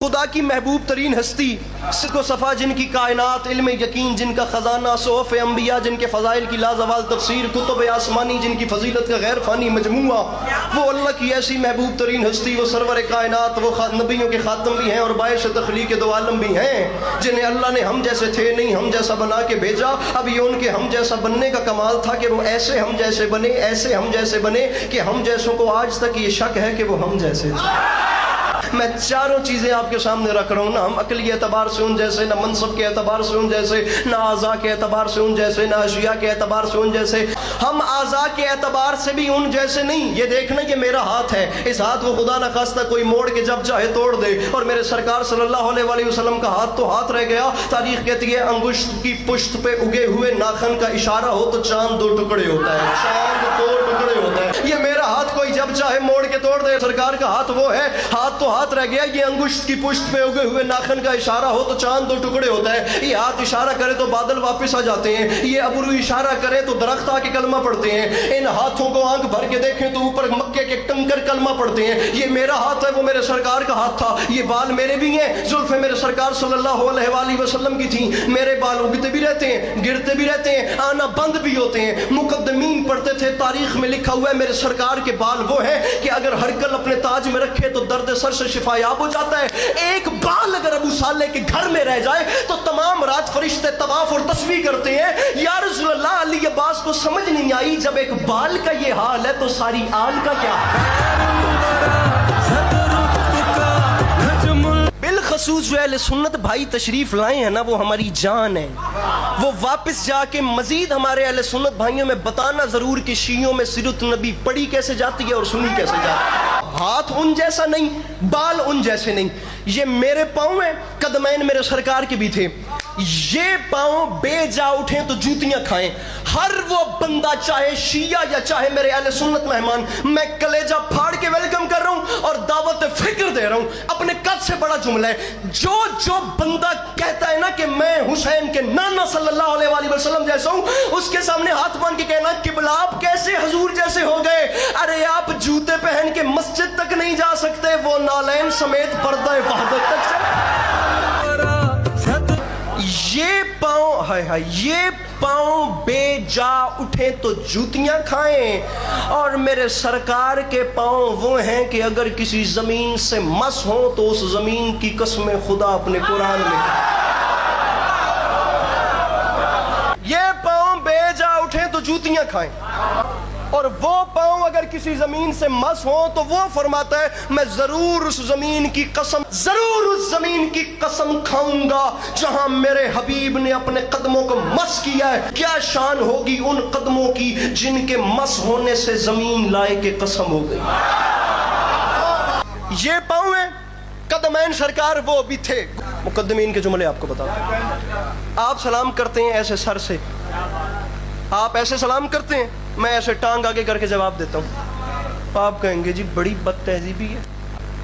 खुदा की महबूब तरीन हस्ती सिको सफ़ा जिनकी कायनात इल्म यकीन जिनका ख़जाना सोफ़ अम्बिया जिनके फ़ज़ाइल की लाजवाल तफसीर कुतुब आसमानी जिनकी फजीलत का गैर फ़ानी मजमुआ, वो अल्लाह की ऐसी महबूब तरीन हस्ती, वो सरवर कायनात, वो नबियों के ख़ातम भी हैं और बायस तख्लीक़ दो आलम भी हैं, जिन्हें अल्लाह ने हम जैसे थे नहीं हम जैसा बना के भेजा। अब ये उनके हम जैसा बनने का कमाल था कि वो ऐसे हम जैसे बने, ऐसे हम जैसे बने कि हम जैसों को आज तक ये शक है कि वो हम जैसे थे। मैं चारों चीज़ें आपके सामने रख रहा हूँ ना, हम अकली एतबार से उन जैसे, ना मनसब के एतबार से उन जैसे, ना आज़ा के एतबार से उन जैसे, ना अशिया के एतबार से उन जैसे। हम आज़ा के एतबार से भी उन जैसे नहीं। ये देखना कि मेरा हाथ है, इस हाथ को खुदा न खास्ता कोई मोड़ के जब चाहे तोड़ दे, और मेरे सरकार सल्लल्लाहु अलैहि वसल्लम का हाथ तो हाथ रह गया। तारीख कहती है अंगुष्ठ की पुष्ट पे उगे हुए नाखन का इशारा हो तो चांद दो टुकड़े होता है, चांद दो टुकड़े होता है। ये मेरा हाथ कोई जब चाहे मोड़ के तोड़ दे, सरकार का हाथ वो है, हाथ तो हाथ रह गया। ये अंगुष्ठ की पुष्ट पे उगे हुए नाखन का इशारा हो तो चांद दो टुकड़े होता है। ये हाथ इशारा करे तो बादल वापस आ जाते हैं, ये अबरू इशारा करे तो दरख्त आके कलमा पढ़ते हैं। इन हाथों को आंख भर के देखें तो ऊपर मक्के के कंकर कलमा पढ़ते हैं। ये मेरा हाथ है, वो मेरे सरकार का हाथ था। ये बाल मेरे भी हैं, जुल्फे मेरे सरकार सल्लल्लाहु अलैहि वसल्लम की थी। मेरे बाल उगते भी रहते हैं, गिरते भी रहते हैं, आना बंद भी होते हैं। मुकद्दमीन पढ़ते थे, तारीख में लिखा हुआ है मेरे सरकार के बाल वो है कि अगर हरकल अपने ताज में रखे तो दर्द सर से शिफायाब हो जाता है। एक बाल अगर अबू साले के घर में रह जाए तो तमाम रात फरिश्ते तवाफ और तस्बीह करते हैं। या रसूल अल्लाह, अली अब्बास को समझ नहीं आई जब एक बाल का ये हाल है तो सारी आल का क्या। बिलखसूस जो अहले सुन्नत भाई तशरीफ लाए हैं ना, वो हमारी जान है। वो वापस जाके मजीद हमारे अहले सुन्नत भाइयों में बताना जरूर कि शियों में सिरत नबी पढ़ी कैसे जाती है और सुनी कैसे जाती है। हाथ उन जैसा नहीं, बाल उन जैसे नहीं। ये मेरे पाँव हैं, कदमैन मेरे सरकार के भी थे। ये पाँव बेजा उठे तो जूतियां खाएं। हर वो बंदा चाहे शिया या चाहे मेरे अहले सुन्नत मेहमान, मैं कलेजा फाड़ के वेलकम कर रहा हूं और दावत फिक्र दे रहा हूं। अपने कद से बड़ा जुमला है। जो बंदा कहता है ना कि मैं हुसैन के नाना सल्लल्लाहु अलैहि वसल्लम जैसा हूं, उसके सामने हाथ बांध के कहना किबला आप कैसे हजूर जैसे हो गए। अरे आप जूते पहन के मस्जिद तक नहीं जा सकते, वो नालैन समेत पर्दा वहदत तक से। ये पाँव हाय हाय, ये पाँव बेजा उठे तो जूतियां खाएं, और मेरे सरकार के पाँव वो हैं कि अगर किसी जमीन से मस हो तो उस जमीन की कसम खुदा अपने कुरान में। ये पाँव बेजा उठे तो जूतियां खाएं, और वो पाँव अगर किसी जमीन से मस हो तो वो फरमाता है मैं जरूर उस जमीन की कसम, जरूर उस जमीन की कसम खाऊंगा जहां मेरे हबीब ने अपने कदमों को मस किया है। क्या शान होगी उन कदमों की जिनके मस होने से जमीन लाए के कसम हो गई। ये पाँव है, कदमैन सरकार वो भी थे। मुकद्दमीन के जुमले आपको बता। आप सलाम करते हैं ऐसे सर से, आप ऐसे सलाम करते हैं, मैं ऐसे टांग आगे करके जवाब देता हूँ। आप कहेंगे जी बड़ी बदतहजीबी है।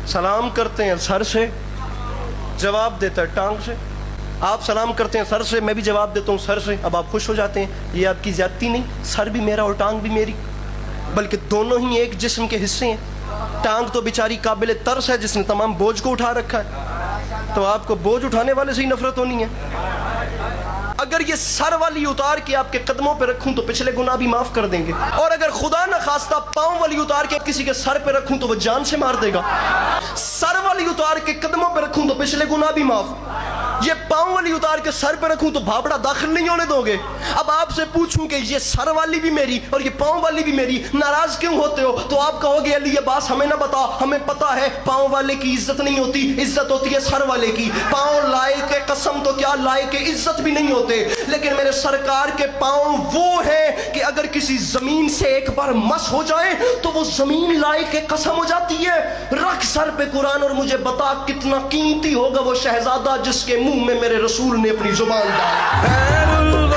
सलाम करते हैं सर से, जवाब देता है टांग से। आप सलाम करते हैं सर से, मैं भी जवाब देता हूँ सर से। अब आप खुश हो जाते हैं, ये आपकी ज्यादती नहीं, सर भी मेरा और टांग भी मेरी, बल्कि दोनों ही एक जिस्म के हिस्से हैं। टांग तो बेचारी काबिल तरस है जिसने तमाम बोझ को उठा रखा है, तो आपको बोझ उठाने वाले से ही नफरत होनी है। अगर ये सर वाली उतार के आपके कदमों पे रखूं तो पिछले गुनाह भी माफ कर देंगे, और अगर खुदा न खास्ता पांव वाली उतार के किसी के सर पे रखूं तो वो जान से मार देगा। सर वाली उतार के कदमों पे रखूं तो पिछले गुनाह भी माफ, ये पांव वाली उतार के सर पे रखूं तो भाबड़ा दाखिल नहीं होने दोगे। अब आपसे पूछूं कि ये सर वाली भी मेरी और ये पांव वाली भी मेरी, नाराज क्यों होते हो? तो आप कहोगे अली अब्बास हमें ना बता, हमें पता है पांव वाले की इज्जत नहीं होती, इज्जत होती है सर वाले की। पांव लाए के कसम तो क्या लाए के इज्जत भी नहीं होते, लेकिन मेरे सरकार के पांव वो है कि अगर किसी जमीन से एक बार मस हो जाए तो वो जमीन लाए के कसम हो जाती है। रख सर पे कुरान और मुझे बता कितना कीमती होगा वो शहजादा जिसके मुंह में मेरे रसूल ने अपनी जुबान डाली।